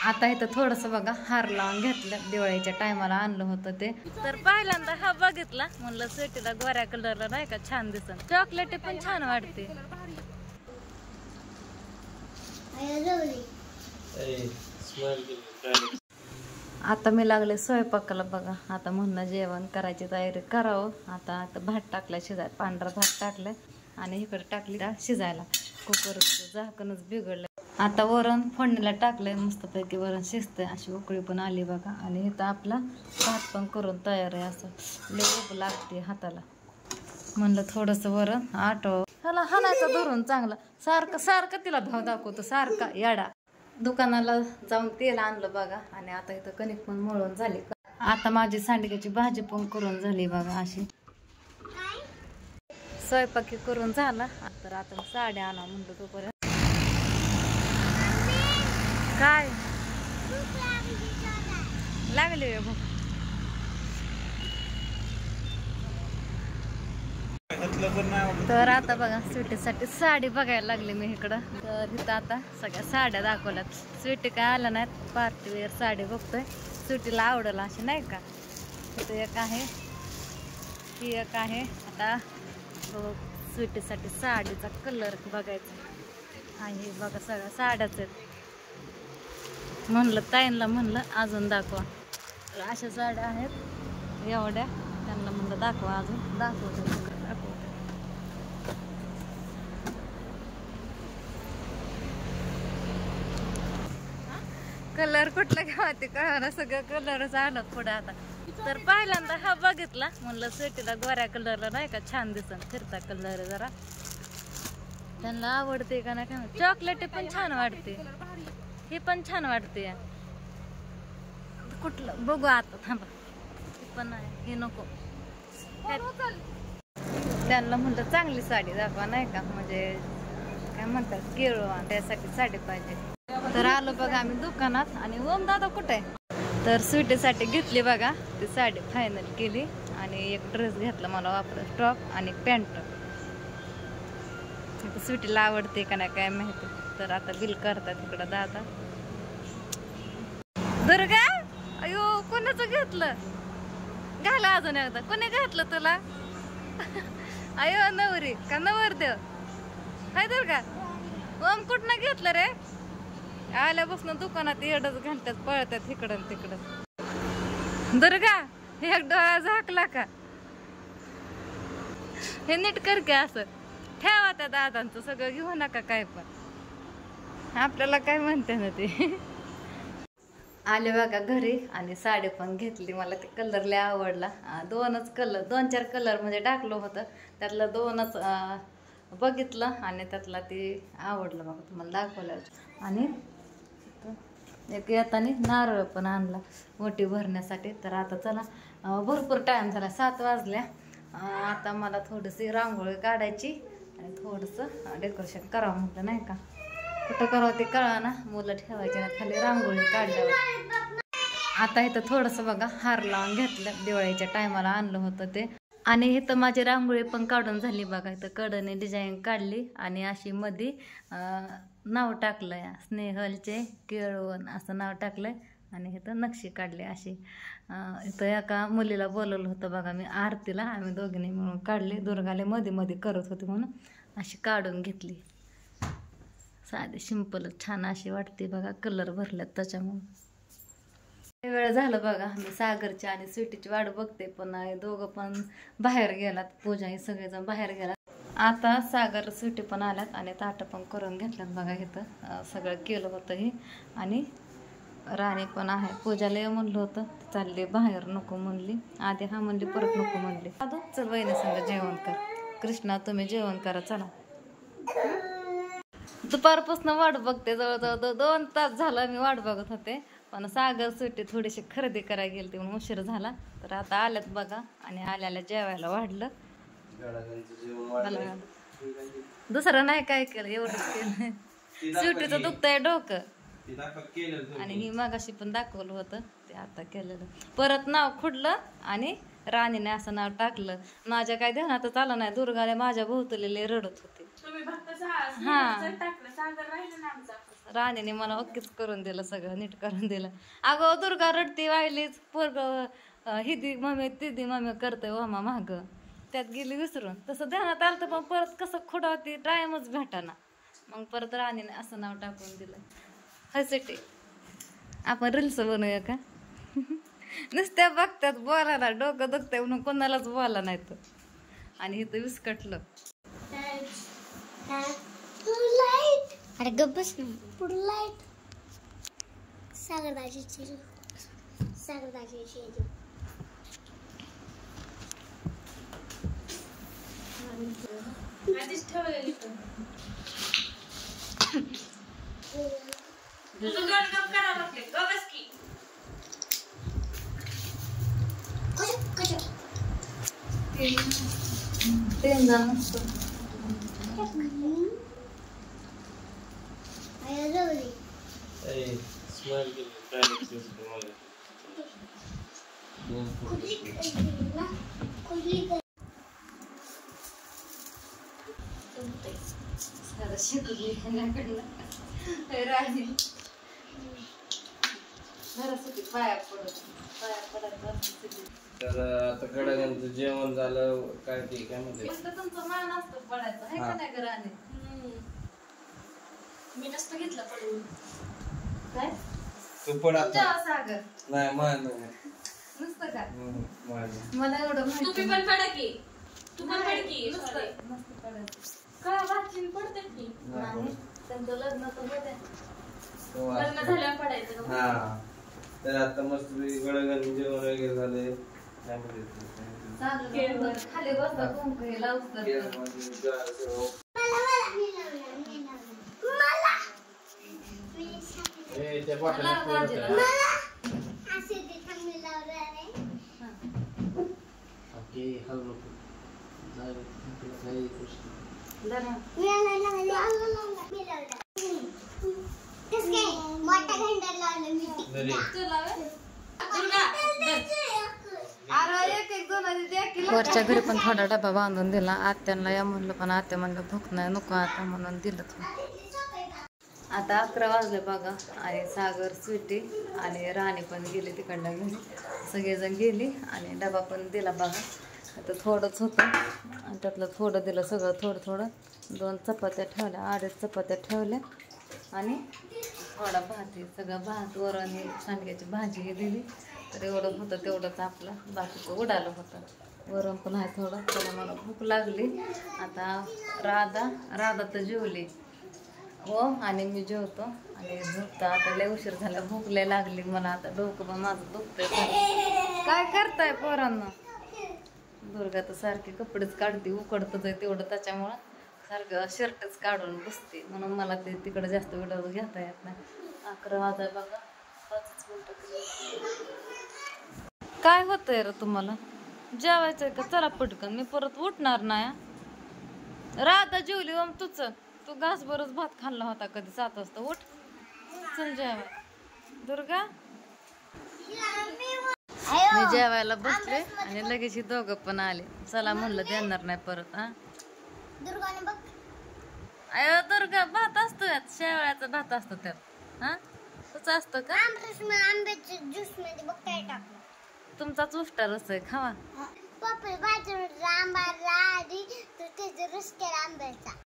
आता इथं थोडंसं बघा हार लावून घेतलं, दिवाळीच्या टायमाला आणलं होतं ते. तर पहिल्यांदा हा बघितला, म्हणलं स्वीटीला गोऱ्या कलरला नाही का छान दिसत, चॉकलेटी पण छान वाटते. आता मी लागले स्वयंपाकाला बघा. आता म्हणणं जेवण करायची तयारी करावं. आता भात टाकलाय शिजायला, पांढरा भात टाकलाय आणि इकडे टाकली शिजायला. कुकरचं झाकणच बिघडलं. आता वरण फोडणीला टाकलंय, मस्तपैकी वरण शिजतंय, अशी उकळी पण आली बघा. आणि इथं आपला भात पण करून तयार आहे. असं लय उब लागते हाताला, म्हणलं थोडंसं वरण आटव. ह्याला हाणायचं धरून चांगलं, सारखं सारखं तिला धाव दाखवतो, सारखा याडा. दुकानाला जाऊन तेल आणलं बघा. आणि आता इथं कणिक पण मळून झाली. आता माझी सांडग्याची भाजी पण करून झाली बघा. अशी स्वयंपाकी करून झाला. तर आता साड्या आणा म्हणलं तोपर्यंत. काय लागले भूक? तर आता बघा स्वीटीसाठी साडी बघायला लागले मी इकडं. तर इथं आता सगळ्या साड्या दाखवल्यात. स्वीटी काय आला नाहीत, पार्टीवेअर साडी बघतोय, स्वीटीला आवडला अशी नाही का. इथं एक आहे, ही एक आहे. आता स्वीटीसाठी साडीचा कलर बघायचा आहे बघा. सगळ्या साड्याच आहेत. म्हणलं ताईंना म्हणलं अजून दाखवा. तर अशा साड्या आहेत एवढ्या, त्यांना म्हणलं दाखवा, अजून दाखवते. कलर कुठला घ्यावा ते कळणार, सगळं कलरच आलं पुढे आता. तर पहिल्यांदा हा बघितला, म्हणलं स्वीटीला गोऱ्या कलरला नाही का छान दिसत, फिरता कलर जरा त्यांना आवडते का नाही काय. चॉकलेटी पण छान वाटते, ही पण छान वाटते. कुठलं बघू आता, थांबा. पण हे नको, त्यांना म्हणलं चांगली साडी दाखवा नाही का, म्हणजे काय म्हणतात केळवा, त्यासाठी साडी पाहिजे. तर आलो बघा आम्ही दुकानात. आणि ओम दादा कुठे आहे? तर स्वीटीसाठी घेतली बघा ती साडी, फायनल केली. आणि एक ड्रेस घेतला मला वापरत, टॉप आणि पॅन्ट. स्वीटीला आवडते का नाही काय माहिती. तर आता बिल करतात इकडं दादा. दुर्गा, अयो कोणाचं घेतलं? घाला अजून एकदा. कोणी घातलं तुला? अयो नवरी का नवरदेव हाय दुर्गा? ओम कुठनं घेतलं रे? आल्यापासून दुकानात एडच घालतात, पळतात इकडं तिकडं. दुर्गा एक डोळा झाकला का? हे नीट कर की, असं ठेवा त्या दादांचं सगळं, घेऊ नका काय पण, आपल्याला काय म्हणते ना ते. आले बघा घरी आणि साडी पण घेतली. मला ते कलर लय आवडला. दोनच कलर, 2-4 कलर म्हणजे टाकलं होतं, त्यातलं 2च बघितलं आणि त्यातला ते आवडलं बघा, तुम्हाला दाखवलं. आणि एक येताना नारळ पण आणला ओटी भरण्यासाठी. तर आता चला, भरपूर टाइम झाला, 7 वाजल्या. आता मला थोडीशी रांगोळी काढायची आणि थोडंसं डेकोरेशन करावं म्हटलं नाही का. कुठं करावं ते कळा ना, मुलं ठेवायचे ना खाली रांगोळी काढल्यावर. आता इथं थोडंसं बघा हार लावून घेतलं, दिवाळीच्या टायमाला आणलं होतं ते. आणि इथं माझी रांगोळी पण काढून झाली बघा. इथं कडने डिझाईन काढली आणि अशी मध्ये नाव टाकलंय, स्नेहलचे केळवण असं नाव टाकलंय. आणि इथं नक्षी काढली अशी. इथं एका मुलीला बोलवलं होतं बघा मी आरतीला, आम्ही दोघींनी मिळून काढली. दुर्गाले मध्ये मध्ये करत होती म्हणून अशी काढून घेतली. साधी सिंपल छान अशी वाटते बघा, कलर भरल्यात त्याच्यामुळे. वेळ झालं बघा, मी सागरची आणि स्वीटीची वाट बघते, पण दोघं पण बाहेर गेलात. पूजा हे सगळेजण बाहेर गेलात. आता सागर स्वीटी पण आल्यात आणि ताटं पण करून घेतल्यात बघा. इथं सगळं केलं होतं हे. आणि राणी पण आहे. पूजाला ये म्हणलं होतं, चालली बाहेर, नको म्हणली आधी, हा म्हणली परत नको म्हणली. चल वहिनी संग जेवण कर. कृष्णा तुम्ही जेवण करा चला. दुपारपासून वाट बघते, जवळजवळ 2 तास झालं मी वाट बघत होते. पण सागर सुट्टी थोडीशी खरेदी करायला गेली म्हणून उशीर झाला. तर आता आल्यात बघा आणि आल्याला जेवायला वाढलं. दुसरं नाही काय केलं, एवढंच केलं. सुट्टीचं दुखतंय डोकं. आणि ही मगाशी पण दाखवलं होतं ते, आता केलेलं. परत नाव खुडलं आणि राणीने असं नाव टाकलं. माझ्या काय ध्यानातच आलं नाही. दुर्गाने माझ्या भोवतलेले रडत होते. हा राणीने मला ओकेच करून दिलं, सगळं नीट करून दिलं. अगं दुर्गा रडती वाहिलीच पोरग हिदी मम्मी तिदी मम्मी करतोय वामा माग, त्यात गेली विसरून. तसं ध्यानात आलं तर पण परत कसं खुडावती टाइमच भेटाना. मग परत राणीने असं नाव टाकून दिलं. हसटे आपण रील्स बनवूया का? नुसत्या बघतात बोलायला, डोकं दुखतंय म्हणून कोणालाच बोला नाही तर. आणि इथं विस्कटलं. अरे गप्पच ना पुढे लाईट सागरदाची चेजू आधीच ठेवलेली तुझं गप करावं लागते गपच की तीन जण नसतो. पाया तर आता गडागंचं जेवण झालं काय ते काय म्हणते तुमचं मान असतं पडायचं आहे का नाही घराने? मी नसतं घेतलं पडून काय तू पण आता सागर नाही मान नुसतं का? मान मला एवढं माहिती तुम्ही पण पडा की तू पण पड की नसतं पडायचं. का वाचिन पडते की नाही त्यांचं लग्न तर होते. लग्न झाल्यावर पडायचं का? हा तर आता मस्त गडगन जेवण वगैरे झाले काय म्हणते खाली बसता कोंकणीला उचलत. त्या बॉटल वरच्या घरी पण थोडा डबा बांधून दिला. आत्यांना या म्हणलं पण आत्या म्हणलं भूक नाही नको आता म्हणून दिलं. आता 11 वाजले बघा. आणि सागर स्वीटी आणि राणी पण गेली तिकडनं घरी. सगळेजण गेली आणि डबा पण दिला बघा. आता थोडंच होतं आणि त्यातलं थोडं दिलं सगळं थोडं. 2 चपात्या ठेवल्या, 2.5 चपात्या ठेवल्या आणि थोडा भात, सगळं भात वरण हे सांडग्याची भाजी हे दिली. तर एवढं होतं तेवढंच आपलं, बाकीचं उडालं होतं. वरण पण आहे थोडं. त्याला मला भूक लागली. आता राधा तर जेवली हो आणि मी जेवतो आणि झोपतो. आता लय उशीर झाला, भूक लय लागली मला. आता डोकं पण माझं दुखतंय. काय करताय पोरांना? दुर्गा तर सारखी कपडेच काढते, उकडतच आहे तेवढं, त्याच्यामुळं सारखं शर्टच काढून बसते. म्हणून मला ते तिकडं जास्त व्हिडिओ घेता येत नाही. 11 वाजता बघा, 5 मिनिटं. काय होतंय रे तुम्हाला? जेवायचंय का? चला पटकन, मी परत उठणार नाही. राधा जेवली ओम तू घासभरच भात खाल्ला होता कधी 7 वाजता. उठ चल जेवाय. दुर्गा मी जेवायला बसले आणि लगेच ही दोघं पण आले. चला म्हणलं देणार नाही परत. अयो दुर्गा भात असतो यात, शेवळ्याचा भात असतो त्यात. हा तसं असतं का? आंब्याच्या ज्यूस मध्ये बघ काय टाकलं. तुमचाच उष्टा रस आहे, खावा. पप्पा आंबा आधी तू त्याचा रस केला आंब्याचा.